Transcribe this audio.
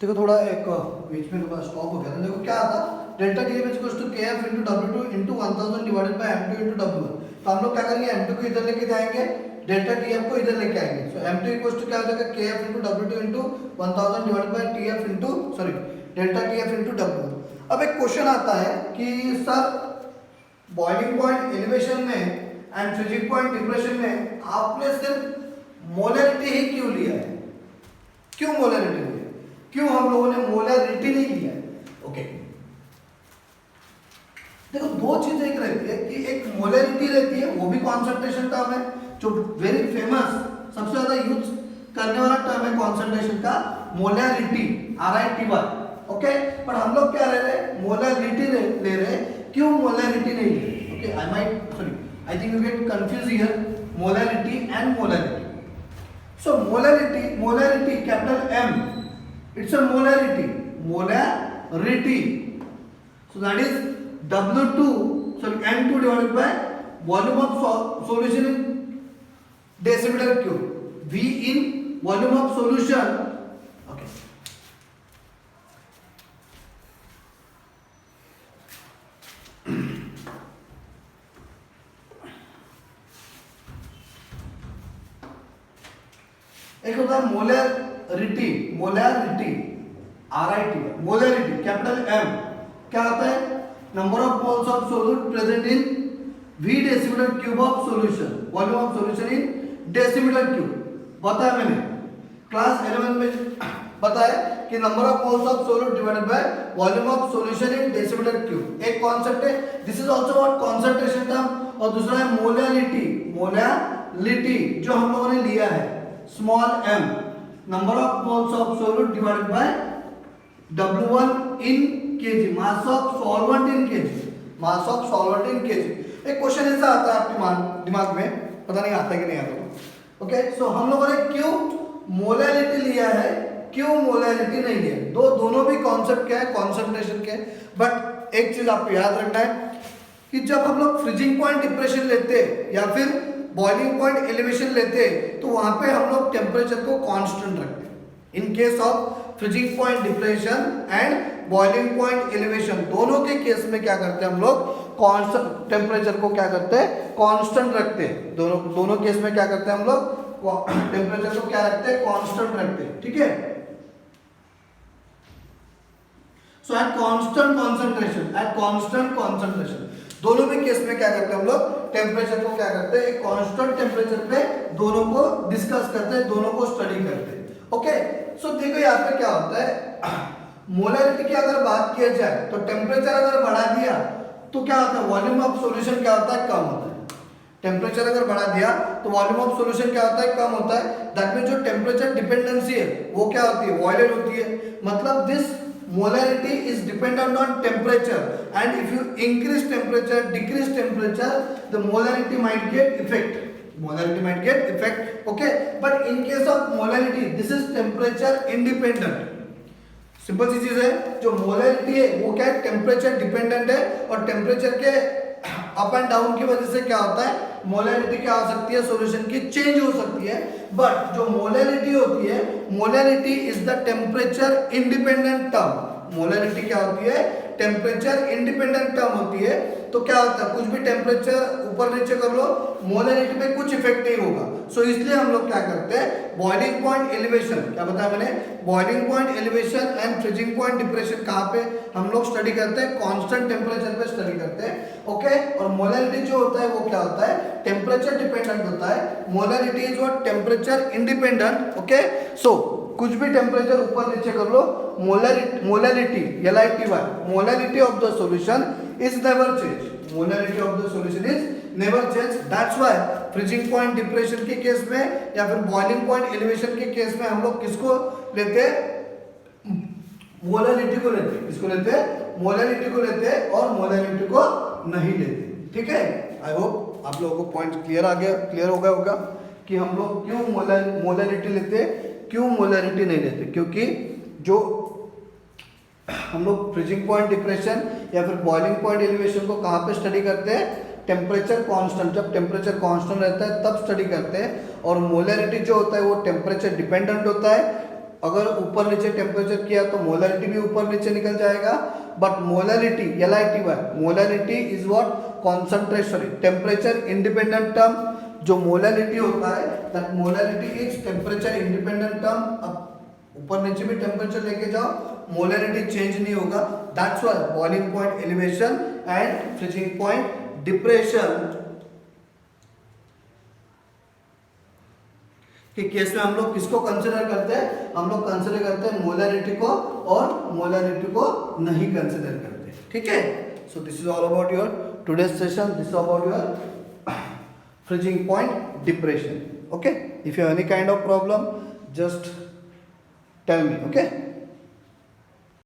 देखो थोड़ा एक बीच में थोड़ा स्टॉप हो गया था। देखो क्या आता delta T F equals to K F into W two into 1000 divided by M two into W one. तो हम लोग क्या करेंगे, एम टू को इधर लेके जाएंगे, डेल्टा टी एफ को इधर लेके आएंगे। सो एम टू इक्वल्स टू क्या हो जाएगा, के F into W two into 1000 divided bye T F into sorry delta T F into W. अब एक क्वेश्चन आता है कि सर बॉइलिंग पॉइंट एलिवेशन में एंड फ्रीजिंग पॉइंट डिप्रेशन में आपने सिर्फ मोलरिटी ही क्यों लिया है? क्यों मोलरिटी लिया? क्यों हम लोगों ने मोलरिटी नहीं लिया है? ओके, देखो दो चीजें एक रहती है कि एक मोलरिटी रहती है, वो भी कॉन्सेंट्रेशन टर्म है, जो वेरी फेमस सबसे ज्यादा यूज करने वाला टर्म है कॉन्सेंट्रेशन का, मोलरिटी RITY। ओके, पर हम लोग क्या ले रहे हैं, मोलरिटी ले रहे हैं। क्यों मोलरिटी नहीं ले रहे? Okay, I think you get confuse here, molarity and molarity. So molarity, capital M, it's a molarity. So that is N2 divided by volume of solution in decimeter cube. V in volume of solution. Okay. एक होता है molarity RIT, molarity capital M क्या होता है, number of moles of solute present in V decimetre cube of solution, volume of solution in decimetre cube. बताया मैंने class 11 में बताया कि number of moles of solute divided by volume of solution in decimetre cube. एक concept है, this is also what concentration term, और दूसरा है मोलरिटी जो हम लोगों ने लिया है small m, number of moles of solute divided bye W1 in kg, mass of solvent in kg। एक क्वेश्चन ऐसा आता है आपके दिमाग में, पता नहीं आता है कि नहीं आता। ओके, सो हम लोगों ने क्यों मोलरिटी लिया है, क्यों मोलरिटी नहीं लिया? दोनों भी कॉन्सेप्ट क्या है, कॉन्सेंट्रेशन के। बट एक चीज आपको याद रखना है कि जब हम लोग फ्रीजिंग पॉइंट डिप्रेशन लेते या फिर बॉइलिंग पॉइंट एलिवेशन लेते तो वहां पे हम लोग टेम्परेचर को कांस्टेंट रखते हैं। In case of freezing point depression and boiling point elevation, दोनों के केस में क्या करते हैं हम लोग, कांस्टेंट टेम्परेचर को क्या करते हैं, कांस्टेंट रखते हैं। दोनों केस में क्या करते हैं हम लोग, टेम्परेचर को क्या रखते हैं, कांस्टेंट रखते हैं। ठीक है, सो एट कांस्टेंट कंसंट्रेशन दोनों भी केस में क्या करते हैं हम लोग, टेम्परेचर को क्या करते हैं, एक कांस्टेंट टेम्परेचर पे दोनों को डिस्कस करते हैं, दोनों को स्टडी करते हैं। ओके, सो देखो यहाँ पे क्या होता है, मोलरिटी की अगर बात किया जाए तो टेम्परेचर अगर बढ़ा दिया तो क्या होता है, वॉल्यूम ऑफ सॉल्यूशन क्या होता है, कम होता है। टेम्परेचर अगर बढ़ा दिया तो वॉल्यूम ऑफ सॉल्यूशन क्या होता है, कम होता है। दैट मींस जो टेम्परेचर डिपेंडेंसी है वो क्या होती है, वॉयलेट होती है। मतलब this molarity is dependent on temperature, and if you increase temperature, decrease temperature, the molarity might get effect. Okay, but in case of molarity, this is temperature independent. Simple सी चीज है, जो मोलरिटी है वो क्या है, टेम्परेचर डिपेंडेंट है, और टेम्परेचर के अप एंड डाउन की वजह से क्या होता है, मोलरिटी क्या हो सकती है, सॉल्यूशन की चेंज हो सकती है। बट जो मोलरिटी होती है, molarity is the temperature independent term. Molarity क्या होती है, टेम्परेचर इंडिपेंडेंट टर्म होती है। तो क्या होता है, कुछ भी टेम्परेचर ऊपर नीचे कर लो, मोलरिटी पे कुछ इफेक्ट नहीं होगा। सो इसलिए हम लोग क्या करते हैं, बॉइलिंग पॉइंट एलिवेशन, क्या बताया मैंने, boiling point elevation and freezing point depression कहाँ पे हम लोग स्टडी करते हैं, कांस्टेंट टेम्परेचर पे स्टडी करते हैं। ओके, और मोलरिटी जो होता है वो क्या होता है, टेम्परेचर डिपेंडेंट होता है। Molarity is what, temperature independent. Okay, so कुछ भी टेम्परेचर ऊपर नीचे कर लो, molarity LITY, molarity of the solution is never change. Molarity of the solution is never change. That's why freezing point depression के case में या फिर boiling point elevation के केस में हम लोग किसको लेते हैं, मोलरिटी को लेते हैं। किसको लेते हैं, मोलरिटी को लेते हैं, और मोलरिटी को नहीं लेते। ठीक है, आई होप आप लोगों को पॉइंट क्लियर हो गया होगा कि हम लोग क्यों मोलरिटी लेते हैं, क्यों मोलरिटी नहीं लेते। क्योंकि जो हम लोग फ्रीजिंग पॉइंट डिप्रेशन या फिर बॉइलिंग पॉइंट एलिवेशन को कहाँ पे स्टडी करते हैं, टेम्परेचर कांस्टेंट, जब टेम्परेचर कांस्टेंट रहता है तब स्टडी करते हैं। और मोलरिटी जो होता है वो टेम्परेचर डिपेंडेंट होता है, अगर ऊपर नीचे टेम्परेचर किया तो मोलैरिटी भी ऊपर नीचे निकल जाएगा, but molarity LITY molarity is what concentration temperature independent term. जो मोलैरिटी होता है that molarity is temperature independent term. अब ऊपर नीचे भी टेम्परेचर लेके जाओ मोलैरिटी चेंज नहीं होगा, that's why boiling point elevation and freezing point depression कि केस में हम लोग किसको कंसिडर करते हैं, हम लोग कंसिडर करते हैं मोलैरिटी को, और मोलैरिटी को नहीं कंसिडर करते। ठीक है, so this is all about your today's session, this is about your freezing point depression. Okay, if you have any kind of problem just tell me. Okay.